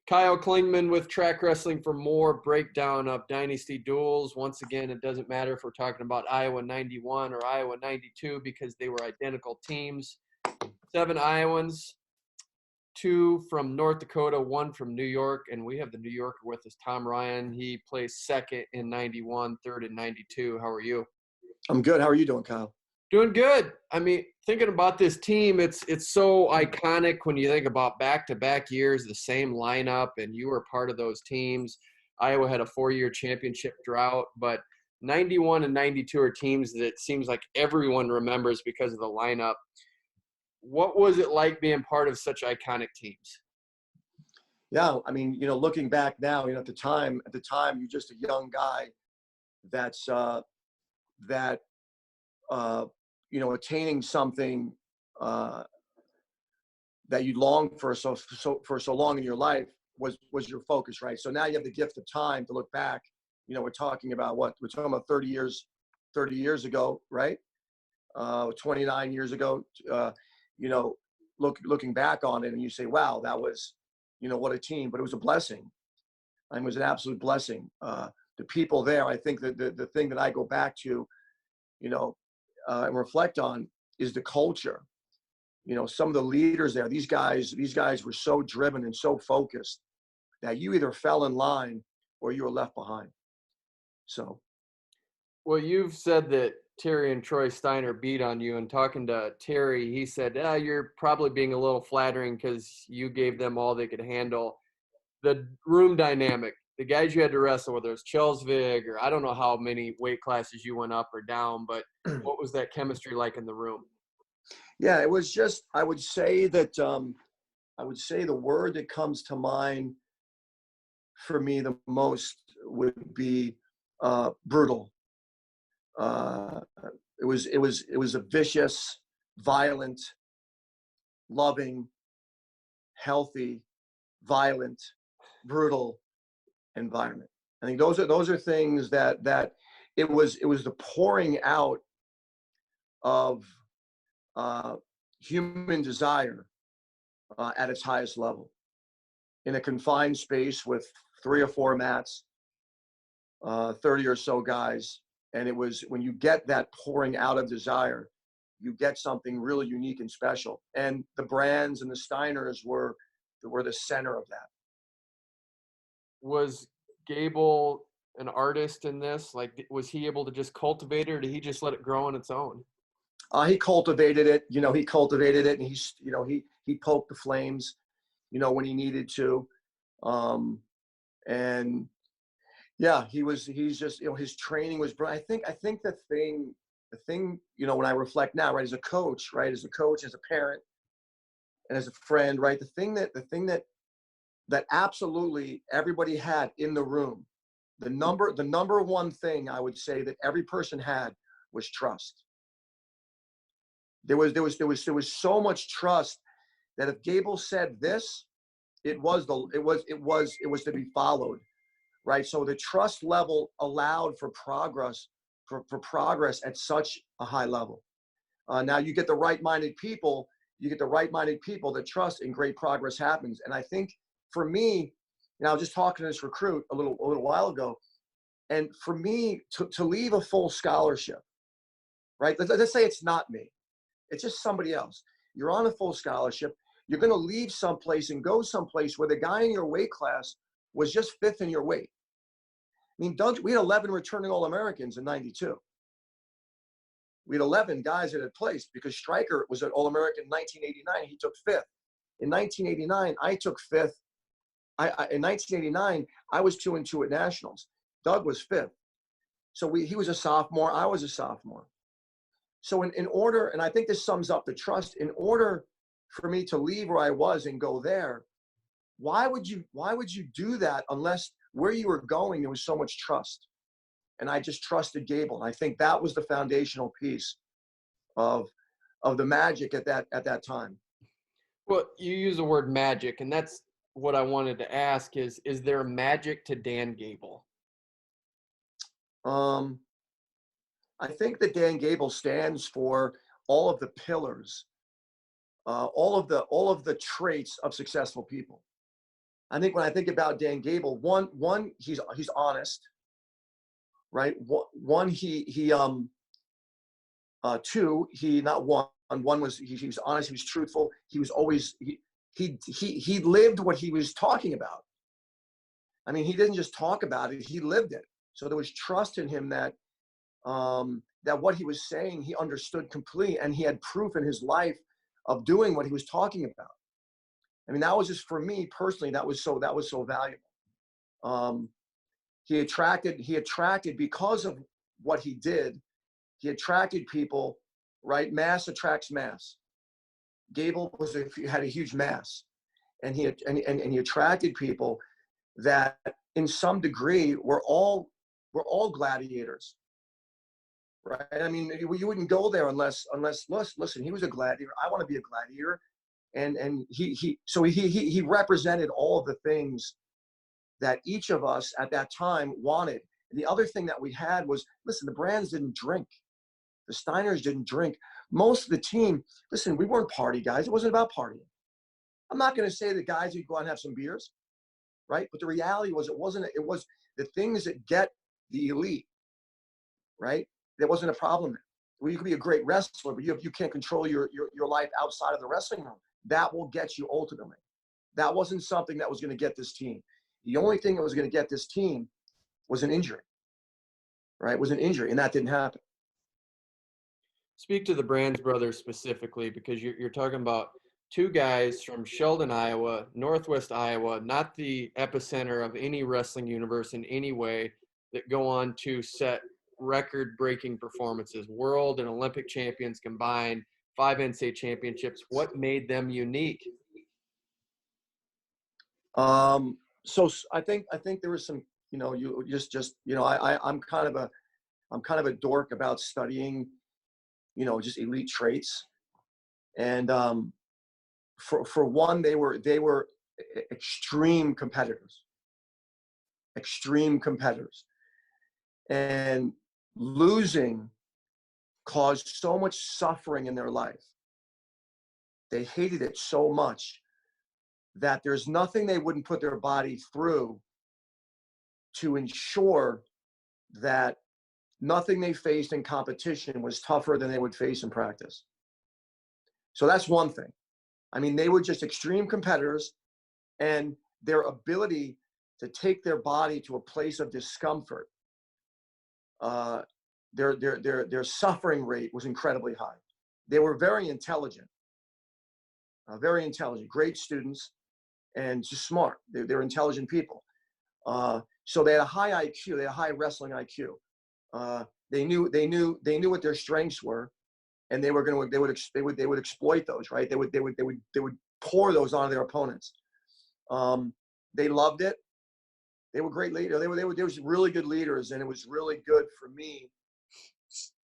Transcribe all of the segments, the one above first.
Kyle Klingman with Track Wrestling for more breakdown of Dynasty duels. Once again, it doesn't matter if we're talking about Iowa 91 or Iowa 92 because they were identical teams. 7 Iowans, 2 from North Dakota, 1 from New York, and we have the New Yorker with us, Tom Ryan. He placed second in 91, third in 92. How are you? I'm good. How are you doing, Kyle? Doing good. I mean, thinking about this team, it's so iconic when you think about back-to-back years, the same lineup, and you were part of those teams. Iowa had a 4-year championship drought, but 91 and 92 are teams that it seems like everyone remembers because of the lineup. What was it like being part of such iconic teams? Yeah, I mean, looking back now, at the time, you're just a young guy that's attaining something that you longed for so long in your life was your focus, right? So now you have the gift of time to look back. We're talking about 30 years ago, right? 29 years ago. Looking back on it, and you say, wow, that was, what a team. But it was a blessing. It was an absolute blessing. The people there, I think that the thing that I go back to, and reflect on is the culture. Some of the leaders there, these guys were so driven and so focused that you either fell in line or you were left behind. So. Well, you've said that Terry and Troy Steiner beat on you, and talking to Terry, he said, you're probably being a little flattering because you gave them all they could handle. The room dynamic, the guys you had to wrestle, whether it's Chelsvig or I don't know how many weight classes you went up or down, but what was that chemistry like in the room? Yeah, it was just, I would say the word that comes to mind for me the most would be brutal. It was a vicious, violent, loving, healthy, violent, brutal environment. I think those are things that it was the pouring out of human desire at its highest level in a confined space with 3 or 4 mats, 30 or so guys. And it was when you get that pouring out of desire, you get something really unique and special. And the Brands and the Steiners were the center of that. Was Gable an artist in this? Like, was he able to just cultivate it, or did he just let it grow on its own? He cultivated it. He cultivated it, and he poked the flames, when he needed to. And yeah, he's just, his training was, I think the thing, when I reflect now, right, as a coach, as a parent, and as a friend, right, the thing that absolutely everybody had in the room, the number one thing I would say that every person had was trust. There was so much trust that if Gable said this, it was to be followed. Right. So the trust level allowed for progress, for progress at such a high level. Now you get the right-minded people, that trust, and great progress happens. And I think for me, I was just talking to this recruit a little while ago, and for me to leave a full scholarship, right? Let's say it's not me. It's just somebody else. You're on a full scholarship. You're going to leave someplace and go someplace where the guy in your weight class was just 5th in your weight. I mean, we had 11 returning All-Americans in 92. We had 11 guys that had placed because Stryker was an All-American in 1989. He took 5th. In 1989, I took 5th. In 1989, I was 2-2 at Nationals. Doug was 5th. So he was a sophomore. I was a sophomore. So in order, and I think this sums up the trust, in order for me to leave where I was and go there, why would you do that unless where you were going, there was so much trust? And I just trusted Gable. And I think that was the foundational piece of the magic at that time. Well, you use the word magic, and that's what I wanted to ask is there a magic to Dan Gable? I think that Dan Gable stands for all of the pillars, all of the traits of successful people. I think when I think about Dan Gable, one he's honest, right? One two, he not one. One was he was honest. He was truthful. He was always he lived what he was talking about. I mean, he didn't just talk about it; he lived it. So there was trust in him that that what he was saying he understood completely, and he had proof in his life of doing what he was talking about. I mean, that was just for me personally. That was so valuable. He attracted because of what he did. He attracted people, right? Mass attracts mass. Gable had a huge mass, and he attracted people that, in some degree, were all gladiators, right? I mean, you wouldn't go there unless listen, he was a gladiator. I want to be a gladiator, and he represented all of the things that each of us at that time wanted. And the other thing that we had was, listen, the Brands didn't drink. The Steiners didn't drink. Most of the team, listen, we weren't party guys. It wasn't about partying. I'm not going to say the guys would go out and have some beers, right? But the reality was, it was the things that get the elite, right? There wasn't a problem. Well, you could be a great wrestler, but you can't control your life outside of the wrestling room. That will get you ultimately. That wasn't something that was going to get this team. The only thing that was going to get this team was an injury, right? Was an injury, and that didn't happen. Speak to the Brands brothers specifically, because you're talking about two guys from Sheldon, Iowa, Northwest Iowa, not the epicenter of any wrestling universe in any way, that go on to set record-breaking performances, world and Olympic champions combined, 5 NCAA championships. What made them unique? So I think there was some, you just I'm kind of a dork about studying, just elite traits. And for one, they were extreme competitors, and losing caused so much suffering in their life. They hated it so much that there's nothing they wouldn't put their body through to ensure that nothing they faced in competition was tougher than they would face in practice. So that's one thing. I mean, they were just extreme competitors, and their ability to take their body to a place of discomfort, their suffering rate was incredibly high. They were very intelligent, great students, and just smart. They're intelligent people. So they had a high IQ. They had a high wrestling IQ. They knew what their strengths were, and they would exploit those, right? They would pour those onto their opponents. They loved it. They were great leaders. They were really good leaders, and it was really good for me,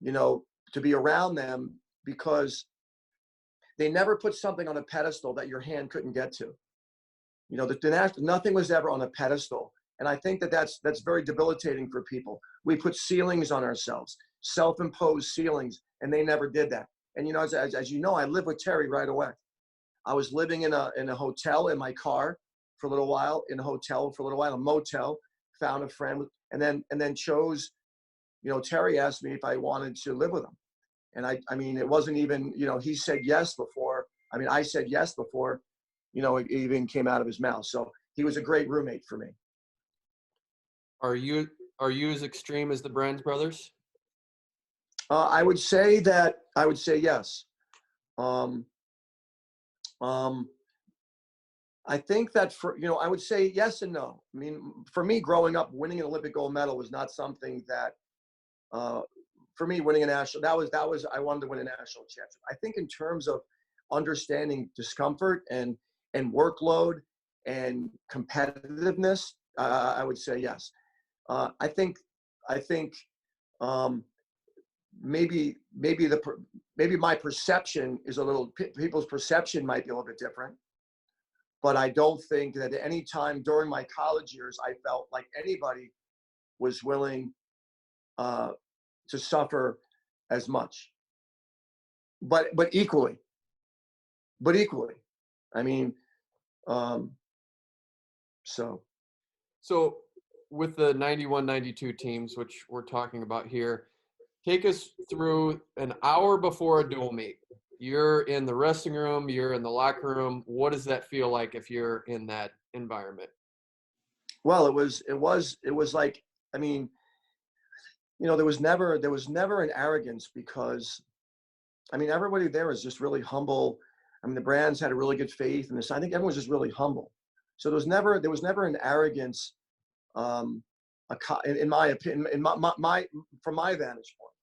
to be around them, because they never put something on a pedestal that your hand couldn't get to. Nothing was ever on a pedestal. And I think that's very debilitating for people. We put ceilings on ourselves, self-imposed ceilings, and they never did that. And as you know, I lived with Terry right away. I was living in a hotel in my car for a little while, a motel, found a friend, and then chose, Terry asked me if I wanted to live with him. And I mean, it wasn't even, he said yes before. I mean, I said yes before, it even came out of his mouth. So he was a great roommate for me. Are you as extreme as the Brands brothers? I would say yes. I think that I would say yes and no. I mean, for me, growing up, winning an Olympic gold medal was not something that, for me, winning a national, that was, I wanted to win a national championship. I think in terms of understanding discomfort and workload and competitiveness, I would say yes. I think maybe my perception is people's perception might be a little bit different, but I don't think that at any time during my college years I felt like anybody was willing to suffer as much, but equally. I mean, So with the 91, 92 teams, which we're talking about here, take us through an hour before a dual meet. You're in the resting room, you're in the locker room. What does that feel like if you're in that environment? Well, it was like, I mean, there was never an arrogance, because I mean, everybody there was just really humble. I mean, the brands had a really good faith in this. I think everyone was just really humble. So there was never an arrogance, in my opinion, from my vantage point.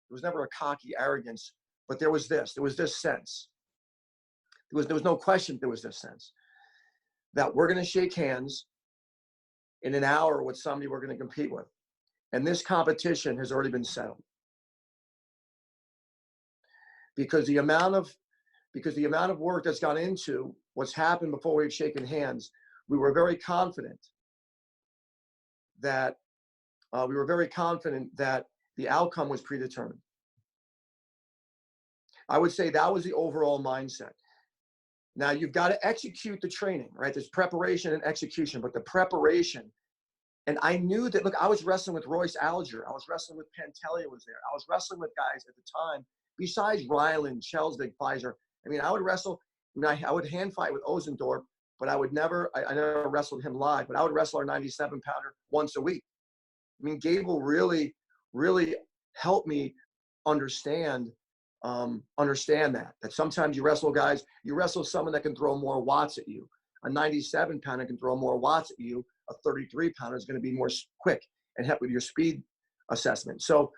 There was never a cocky arrogance, but there was this sense. There was no question. There was this sense that we're going to shake hands in an hour with somebody we're going to compete with, and this competition has already been settled. Because the amount of work that's gone into what's happened before we've shaken hands, we were very confident that the outcome was predetermined. I would say that was the overall mindset. Now you've got to execute the training, right? There's preparation and execution, but the preparation, and I knew that, look, I was wrestling with Royce Alger. I was wrestling with Pantelia was there. I was wrestling with guys at the time, besides Ryland, Chelsvig, Pfizer. I mean, I would wrestle, I would hand fight with Ozendorp, but I never wrestled him live, but I would wrestle our 97-pounder once a week. I mean, Gable really, really helped me understand that sometimes you wrestle someone that can throw more watts at you. A 97-pounder can throw more watts at you. A 33-pounder is going to be more quick and help with your speed assessment. So,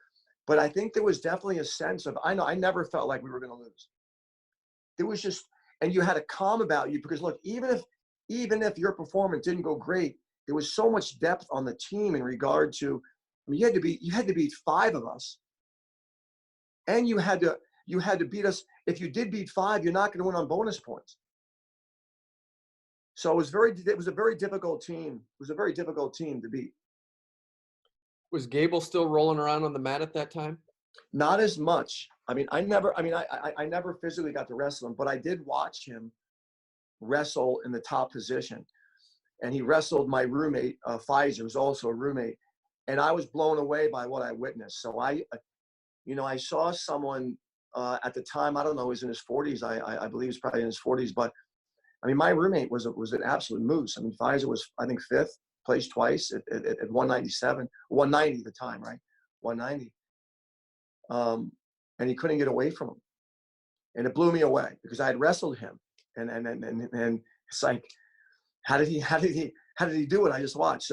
but I think there was definitely a sense of, I never felt like we were going to lose. There was just, and you had a calm about you, because look, even if your performance didn't go great, there was so much depth on the team in regard to, I mean, you had to beat 5 of us, and you had to beat us. If you did beat 5, you're not going to win on bonus points. So it was a very difficult team. It was a very difficult team to beat. Was Gable still rolling around on the mat at that time? Not as much. I mean, I never physically got to wrestle him, but I did watch him wrestle in the top position. And he wrestled my roommate, Pfizer, who's also a roommate. And I was blown away by what I witnessed. So I saw someone at the time, I don't know, he was in his 40s. I believe he's probably in his 40s. But I mean, my roommate was an absolute moose. I mean, Pfizer was, I think, 5th, placed twice at 197, 190 at the time, right? 190. And he couldn't get away from him. And it blew me away, because I had wrestled him. And it's like, how did he do it? I just watched.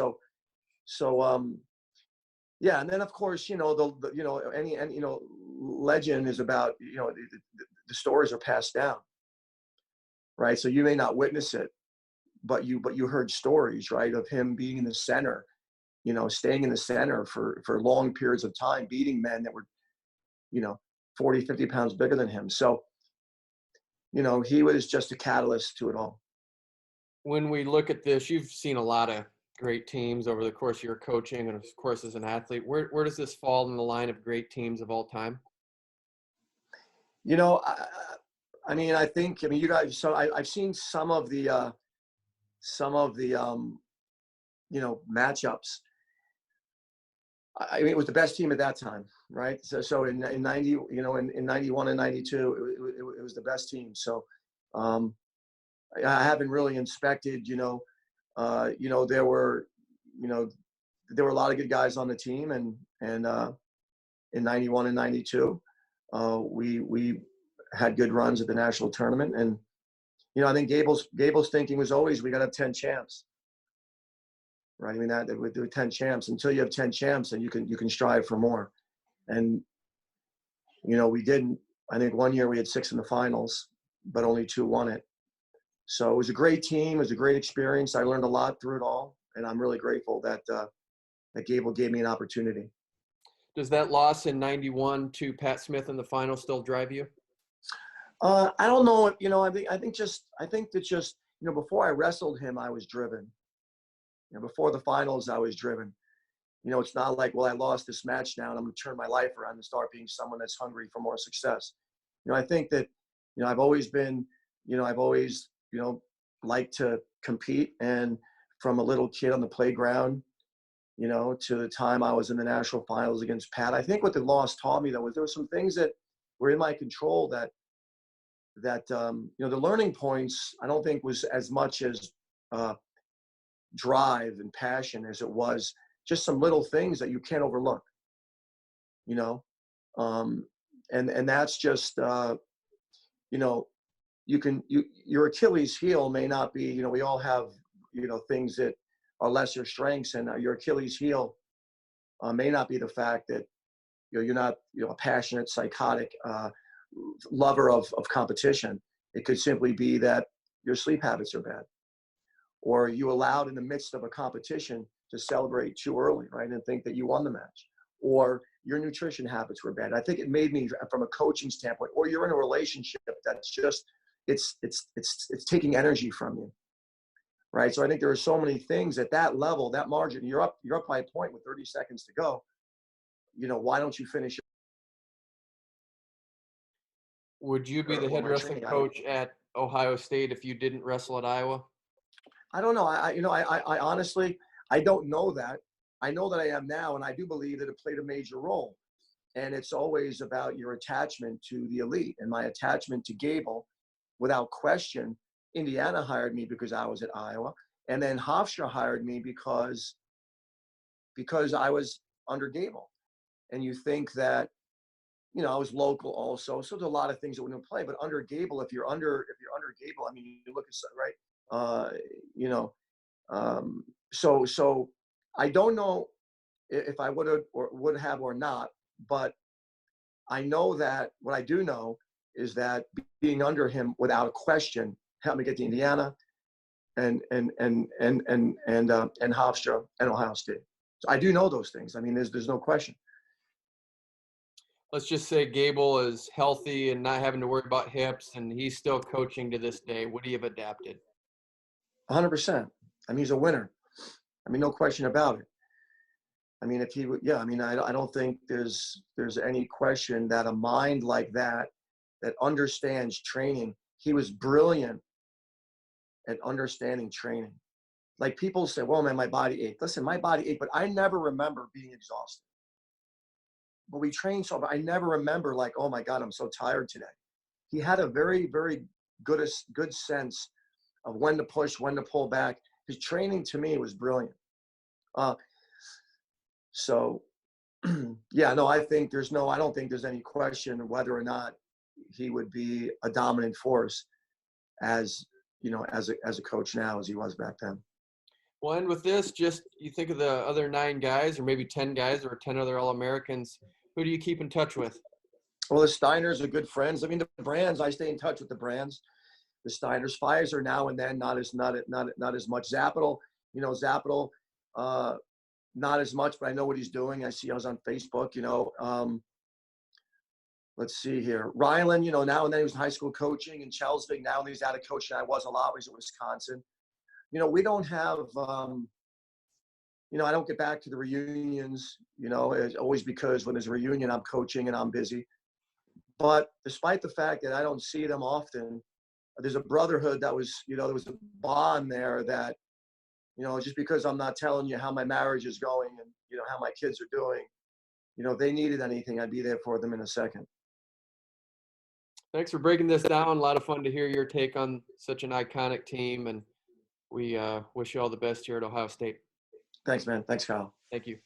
So yeah. And then of course, any legend is about, the stories are passed down, right? So you may not witness it, but you heard stories, right, of him being in the center, staying in the center for long periods of time, beating men that were, 40, 50 pounds bigger than him. So, he was just a catalyst to it all. When we look at this, you've seen a lot of great teams over the course of your coaching and, of course, as an athlete. Where does this fall in the line of great teams of all time? I think, you guys, so I've seen some of the matchups. I mean, it was the best team at that time, right? So in 90, in 91 and 92, it was the best team. So I haven't really inspected, there were a lot of good guys on the team, and in 91 and 92, we had good runs at the national tournament. And, I think Gable's thinking was always, we got to have 10 champs. Right. I mean, that with 10 champs, until you have 10 champs, and you can strive for more. And, we didn't. I think one year we had 6 in the finals, but only 2 won it. So it was a great team. It was a great experience. I learned a lot through it all. And I'm really grateful that Gable gave me an opportunity. Does that loss in 91 to Pat Smith in the final still drive you? I don't know. I think that just, before I wrestled him, I was driven. Before the finals, I was driven. It's not like, well, I lost this match now and I'm going to turn my life around and start being someone that's hungry for more success. I think that, I've always liked to compete and from a little kid on the playground, you know, to the time I was in the national finals against Pat. I think what the loss taught me, though, was there were some things that were in my control that you know, the learning points, I don't think was as much as drive and passion as it was just some little things that you can't overlook, you know. And that's just you know, your Achilles heel may not be, you know, we all have, you know, things that are lesser strengths, and your Achilles heel may not be the fact that, you know, you're not, you know, a passionate, psychotic lover of competition. It could simply be that your sleep habits are bad, or you allowed in the midst of a competition to celebrate too early, right, and think that you won the match, or your nutrition habits were bad. I think it made me, from a coaching standpoint, or you're in a relationship that's just, it's taking energy from you, right? So I think there are so many things at that level, that margin. You're up by a point with 30 seconds to go. You know, why don't you finish? Would you be the head wrestling coach at Ohio State if you didn't wrestle at Iowa? I don't know. I honestly, I don't know that. I know that I am now, and I do believe that it played a major role. And it's always about your attachment to the elite. And my attachment to Gable, without question, Indiana hired me because I was at Iowa, and then Hofstra hired me because I was under Gable. And you think that, you know, I was local also, so there's a lot of things that wouldn't play. But under Gable, if you're under Gable, I mean, you look at, right, you know, so I don't know if I would have or not, but I know that what I do know is that being under him without a question helped me get to Indiana and Hofstra and Ohio State. So I do know those things. I mean, there's no question. Let's just say Gable is healthy and not having to worry about hips, and he's still coaching to this day. Would he have adapted? 100%. I mean, he's a winner. I mean, no question about it. I mean, if he would, yeah, I mean, I don't think there's any question that a mind like that understands training, he was brilliant at understanding training. Like, people say, well, man, my body ached. Listen, my body ached, but I never remember being exhausted. But we trained so, but I never remember like, oh my God, I'm so tired today. He had a very, very good sense of when to push, when to pull back. His training to me was brilliant. So yeah, no, I don't think there's any question whether or not he would be a dominant force as, you know, as a coach now as he was back then. Well, and with this, just you think of the other 9 guys, or maybe 10 guys, or 10 other All-Americans. Who do you keep in touch with? Well, the Steiners are good friends. I mean, the Brands, I stay in touch with the Brands. The Steiners, Pfizer now and then, not as much. Zapital, you know, not as much, but I know what he's doing. I see I was on Facebook, you know. Let's see here. Ryland, you know, now and then he was in high school coaching, and Chelsvig, now he's out of coaching. I was a lot. He's at Wisconsin. You know, we don't have, you know, I don't get back to the reunions, you know, it's always because when there's a reunion, I'm coaching and I'm busy. But despite the fact that I don't see them often, there's a brotherhood that was, you know, there was a bond there that, you know, just because I'm not telling you how my marriage is going and, you know, how my kids are doing, you know, if they needed anything, I'd be there for them in a second. Thanks for breaking this down. A lot of fun to hear your take on such an iconic team, and we wish you all the best here at Ohio State. Thanks, man. Thanks, Kyle. Thank you.